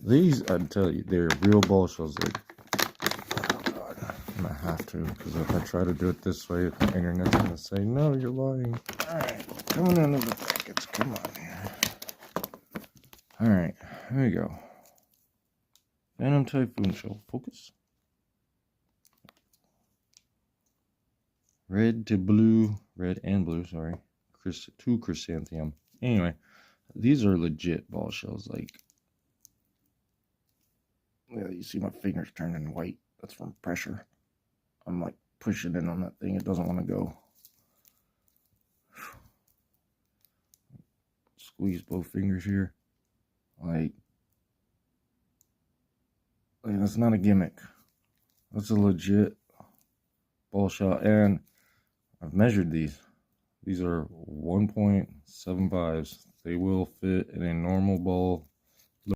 These, I'd tell you, they're real ball shells. Like, oh God, I'm gonna have to, because if I try to do it this way, the internet's gonna say, no, you're lying. Alright, coming into the brackets, come on here. Alright, here we go. Brand Typhoon shell, focus. Red to blue, red and blue, sorry. Two chrysanthemum. Anyway, these are legit ball shells. Like, yeah, you see my fingers turning white. That's from pressure. I'm like pushing in on that thing. It doesn't want to go. Squeeze both fingers here. Like that's not a gimmick. That's a legit ball shell. And I've measured these. These are 1.75s. They will fit in a normal ball